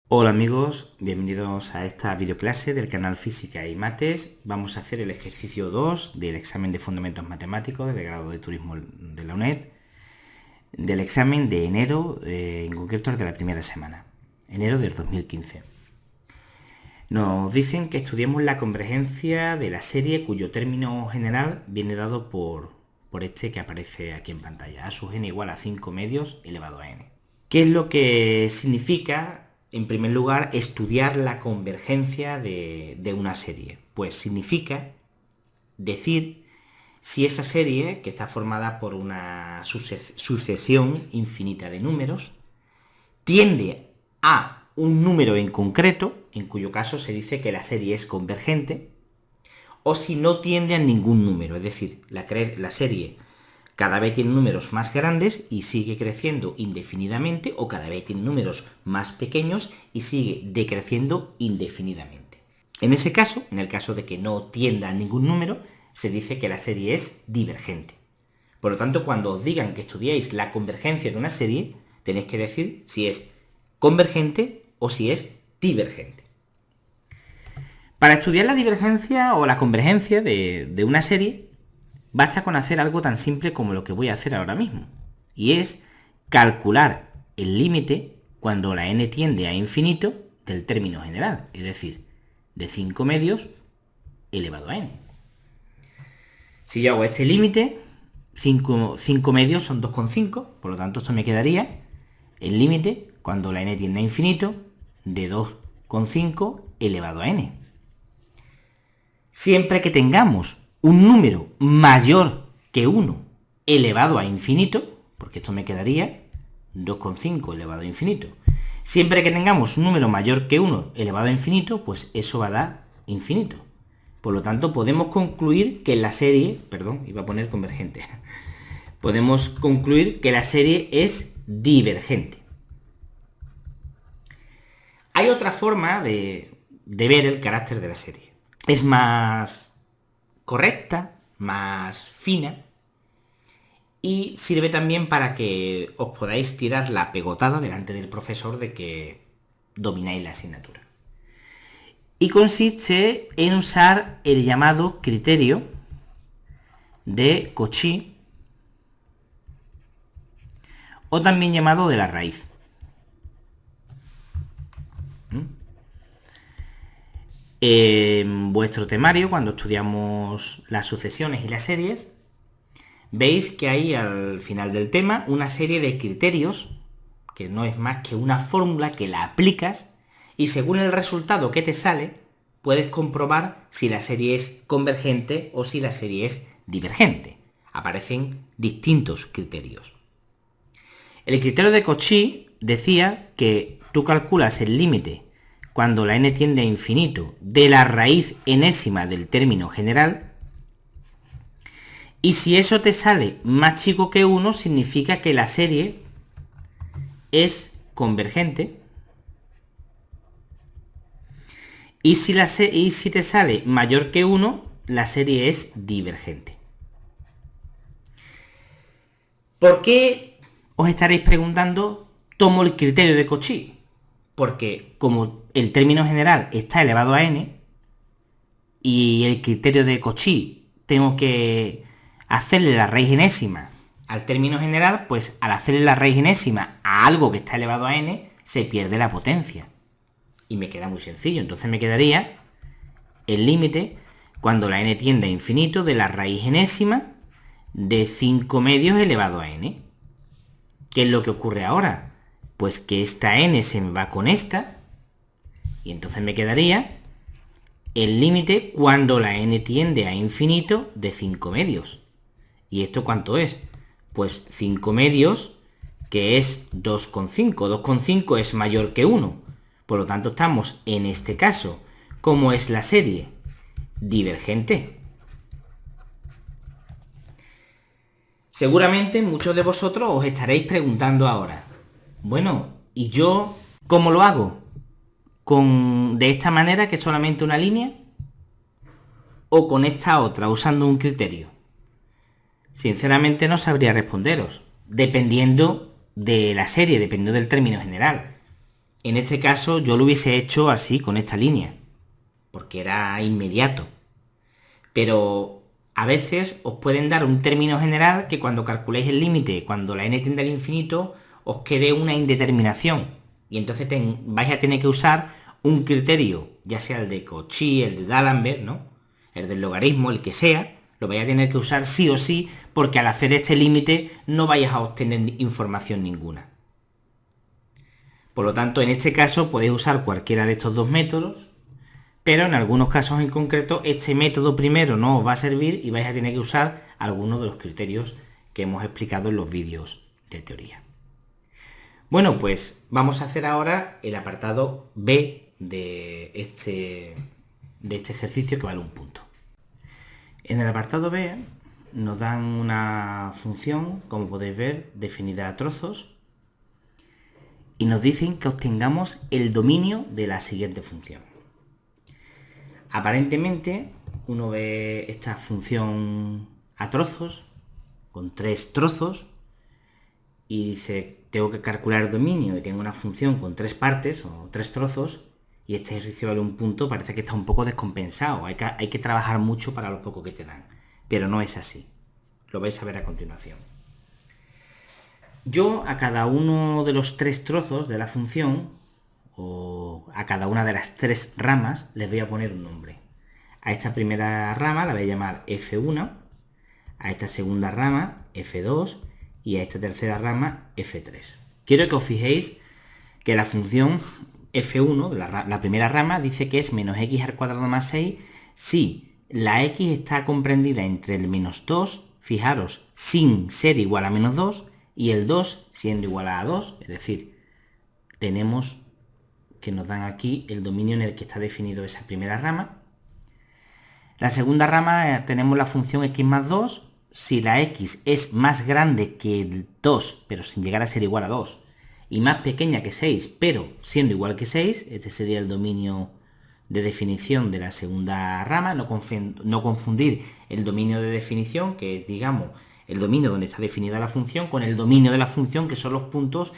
Hola amigos, bienvenidos a esta videoclase del canal Física y Mates. Vamos a hacer el ejercicio 2 del examen de Fundamentos Matemáticos del grado de Turismo de la UNED, del examen de enero, en concreto el de la primera semana, enero del 2015. Nos dicen que estudiemos la convergencia de la serie cuyo término general viene dado por este que aparece aquí en pantalla, a sub n igual a 5 medios elevado a n. ¿Qué es lo que significa, en primer lugar, estudiar la convergencia de una serie? Pues significa decir si esa serie, que está formada por una sucesión infinita de números, tiende a un número en concreto, en cuyo caso se dice que la serie es convergente, o si no tiende a ningún número, es decir, la serie cada vez tiene números más grandes y sigue creciendo indefinidamente, o cada vez tiene números más pequeños y sigue decreciendo indefinidamente. En ese caso, en el caso de que no tienda a ningún número, se dice que la serie es divergente. Por lo tanto, cuando os digan que estudiéis la convergencia de una serie, tenéis que decir si es convergente o si es divergente. Para estudiar la divergencia o la convergencia de una serie, basta con hacer algo tan simple como lo que voy a hacer ahora mismo, y es calcular el límite cuando la n tiende a infinito del término general, es decir, de 5 medios elevado a n. Si yo hago este límite, 5 medios son 2,5, por lo tanto esto me quedaría el límite cuando la n tiende a infinito de 2,5 elevado a n. Siempre que tengamos un número mayor que 1 elevado a infinito, porque esto me quedaría 2,5 elevado a infinito. Siempre que tengamos un número mayor que 1 elevado a infinito, pues eso va a dar infinito. Por lo tanto, podemos concluir que la serie, perdón, iba a poner convergente, podemos concluir que la serie es divergente. Hay otra forma de ver el carácter de la serie. Es más correcta, más fina, y sirve también para que os podáis tirar la pegotada delante del profesor de que domináis la asignatura. Y consiste en usar el llamado criterio de Cauchy, o también llamado de la raíz. En vuestro temario, cuando estudiamos las sucesiones y las series, veis que hay al final del tema una serie de criterios, que no es más que una fórmula que la aplicas y según el resultado que te sale, puedes comprobar si la serie es convergente o si la serie es divergente. Aparecen distintos criterios. El criterio de Cauchy decía que tú calculas el límite cuando la n tiende a infinito de la raíz enésima del término general, y si eso te sale más chico que 1, significa que la serie es convergente, y si te sale mayor que 1, la serie es divergente. ¿Por qué, os estaréis preguntando, tomo el criterio de Cauchy? Porque como el término general está elevado a n, y el criterio de Cauchy tengo que hacerle la raíz enésima al término general, pues al hacerle la raíz enésima a algo que está elevado a n, se pierde la potencia. Y me queda muy sencillo. Entonces me quedaría el límite cuando la n tiende a infinito de la raíz enésima de 5 medios elevado a n. ¿Qué es lo que ocurre ahora? Pues que esta n se me va con esta, y entonces me quedaría el límite cuando la n tiende a infinito de 5 medios. ¿Y esto cuánto es? Pues 5 medios, que es 2,5. 2,5 es mayor que 1. Por lo tanto, estamos en este caso. ¿Cómo es la serie? Divergente. Seguramente muchos de vosotros os estaréis preguntando ahora, bueno, ¿y yo cómo lo hago? ¿De esta manera, que es solamente una línea? ¿O con esta otra, usando un criterio? Sinceramente no sabría responderos, dependiendo de la serie, dependiendo del término general. En este caso yo lo hubiese hecho así, con esta línea, porque era inmediato. Pero a veces os pueden dar un término general que cuando calculéis el límite, cuando la n tiende al infinito, os quede una indeterminación. Y entonces vais a tener que usar un criterio, ya sea el de Cauchy, el de D'Alembert, ¿no? El del logaritmo, el que sea, lo vais a tener que usar sí o sí, porque al hacer este límite no vais a obtener información ninguna. Por lo tanto, en este caso podéis usar cualquiera de estos dos métodos, pero en algunos casos en concreto este método primero no os va a servir y vais a tener que usar algunos de los criterios que hemos explicado en los vídeos de teoría. Bueno, pues vamos a hacer ahora el apartado B de este ejercicio que vale un punto. En el apartado B nos dan una función, como podéis ver, definida a trozos, y nos dicen que obtengamos el dominio de la siguiente función. Aparentemente uno ve esta función a trozos, con 3 trozos, y dice, tengo que calcular el dominio y tengo una función con 3 partes o 3 trozos, y este ejercicio vale un punto, parece que está un poco descompensado, hay que trabajar mucho para lo poco que te dan, pero no es así, lo vais a ver a continuación. Yo a cada uno de los 3 trozos de la función, o a cada una de las 3 ramas, les voy a poner un nombre. A esta primera rama la voy a llamar F1, a esta segunda rama F2 y a esta tercera rama F3. Quiero que os fijéis que la función F1, la primera rama, dice que es menos x al cuadrado más 6 si la x está comprendida entre el menos 2, fijaros, sin ser igual a menos 2, y el 2 siendo igual a 2, es decir, tenemos que nos dan aquí el dominio en el que está definido esa primera rama. La segunda rama tenemos la función x más 2, si la x es más grande que el 2, pero sin llegar a ser igual a 2, y más pequeña que 6, pero siendo igual que 6, este sería el dominio de definición de la segunda rama, no confundir el dominio de definición, que es, digamos, el dominio donde está definida la función, con el dominio de la función, que son los puntos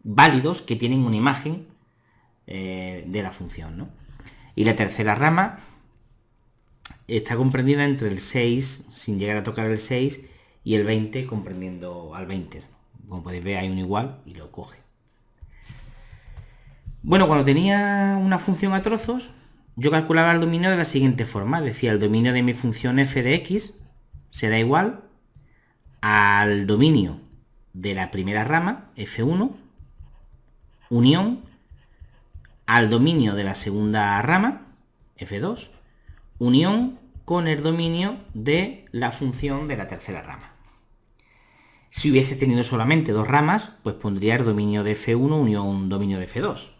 válidos que tienen una imagen de la función, ¿no? Y la tercera rama está comprendida entre el 6, sin llegar a tocar el 6, y el 20 comprendiendo al 20. Como podéis ver, hay un igual y lo coge. Bueno, cuando tenía una función a trozos, yo calculaba el dominio de la siguiente forma. Decía, el dominio de mi función f de x será igual al dominio de la primera rama, f1, unión al dominio de la segunda rama, f2, unión con el dominio de la función de la tercera rama. Si hubiese tenido solamente 2 ramas, pues pondría el dominio de f1 unión dominio de f2.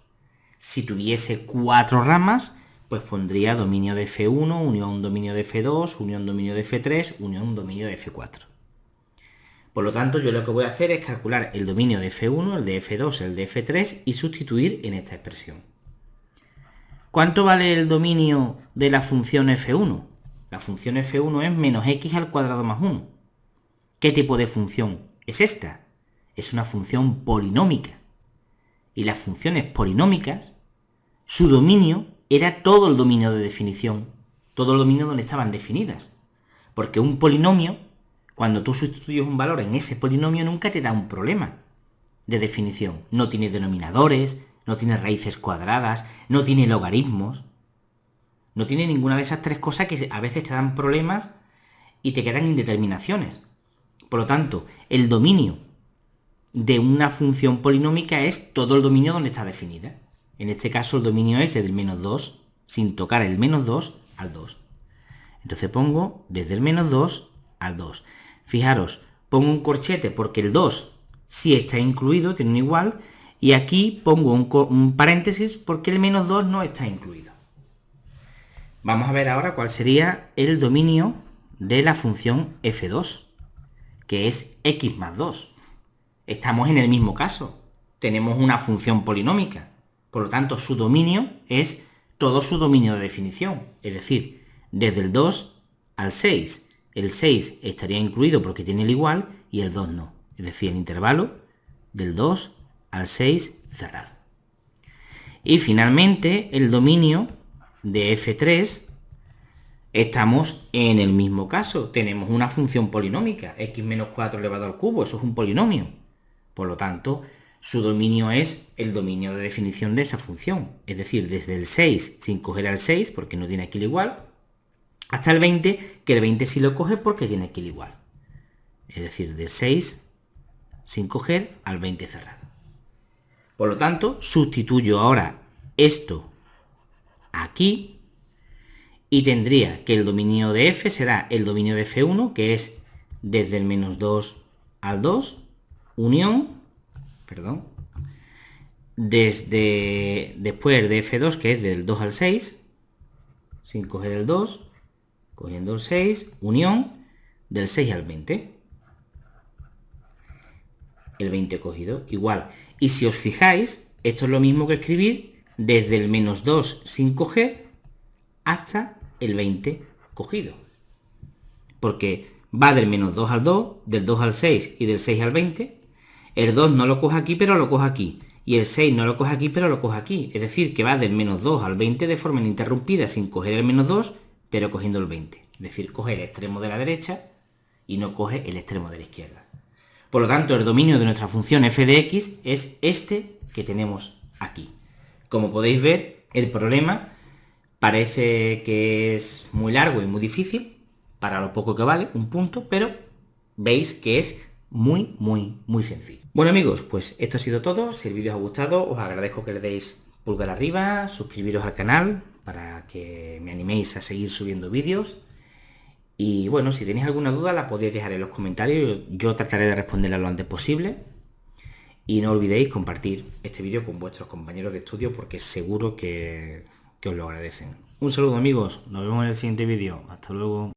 Si tuviese 4 ramas, pues pondría dominio de f1 unión dominio de f2, unión dominio de f3, unión dominio de f4. Por lo tanto, yo lo que voy a hacer es calcular el dominio de f1, el de f2, el de f3 y sustituir en esta expresión. ¿Cuánto vale el dominio de la función f1? La función f1 es menos x al cuadrado más 1. ¿Qué tipo de función es esta? Es una función polinómica. Y las funciones polinómicas, su dominio era todo el dominio de definición, todo el dominio donde estaban definidas. Porque un polinomio, cuando tú sustituyes un valor en ese polinomio, nunca te da un problema de definición. No tiene denominadores, no tiene raíces cuadradas, no tiene logaritmos, no tiene ninguna de esas 3 cosas que a veces te dan problemas y te quedan indeterminaciones. Por lo tanto, el dominio de una función polinómica es todo el dominio donde está definida. En este caso el dominio es del menos 2, sin tocar el menos 2 al 2. Entonces pongo desde el menos 2 al 2. Fijaros, pongo un corchete porque el 2 sí está incluido, tiene un igual, y aquí pongo un paréntesis porque el menos 2 no está incluido. Vamos a ver ahora cuál sería el dominio de la función f2, que es x más 2. Estamos en el mismo caso. Tenemos una función polinómica. Por lo tanto, su dominio es todo su dominio de definición. Es decir, desde el 2 al 6. El 6 estaría incluido porque tiene el igual y el 2 no. Es decir, el intervalo del 2 al 6 cerrado. Y finalmente el dominio de f3, estamos en el mismo caso, tenemos una función polinómica, x menos 4 elevado al cubo, eso es un polinomio. Por lo tanto, su dominio es el dominio de definición de esa función, es decir, desde el 6 sin coger al 6 porque no tiene aquí el igual, hasta el 20, que el 20 sí lo coge porque tiene aquí el igual. Es decir, del 6 sin coger al 20 cerrado. Por lo tanto, sustituyo ahora esto aquí y tendría que el dominio de f será el dominio de f1, que es desde el menos 2 al 2, unión, desde después de f2, que es del 2 al 6, sin coger el 2, cogiendo el 6, unión del 6 al 20. El 20 cogido, igual. Y si os fijáis, esto es lo mismo que escribir desde el menos 2 sin coger hasta el 20 cogido. Porque va del menos 2 al 2, del 2 al 6 y del 6 al 20. El 2 no lo coge aquí, pero lo coge aquí. Y el 6 no lo coge aquí, pero lo coge aquí. Es decir, que va del menos 2 al 20 de forma ininterrumpida, sin coger el menos 2, pero cogiendo el 20. Es decir, coge el extremo de la derecha y no coge el extremo de la izquierda. Por lo tanto, el dominio de nuestra función f de x es este que tenemos aquí. Como podéis ver, el problema parece que es muy largo y muy difícil, para lo poco que vale, un punto, pero veis que es muy sencillo. Bueno amigos, pues esto ha sido todo. Si el vídeo os ha gustado, os agradezco que le deis pulgar arriba, suscribiros al canal para que me animéis a seguir subiendo vídeos. Y bueno, si tenéis alguna duda la podéis dejar en los comentarios, yo trataré de responderla lo antes posible. Y no olvidéis compartir este vídeo con vuestros compañeros de estudio porque seguro que os lo agradecen. Un saludo amigos, nos vemos en el siguiente vídeo. Hasta luego.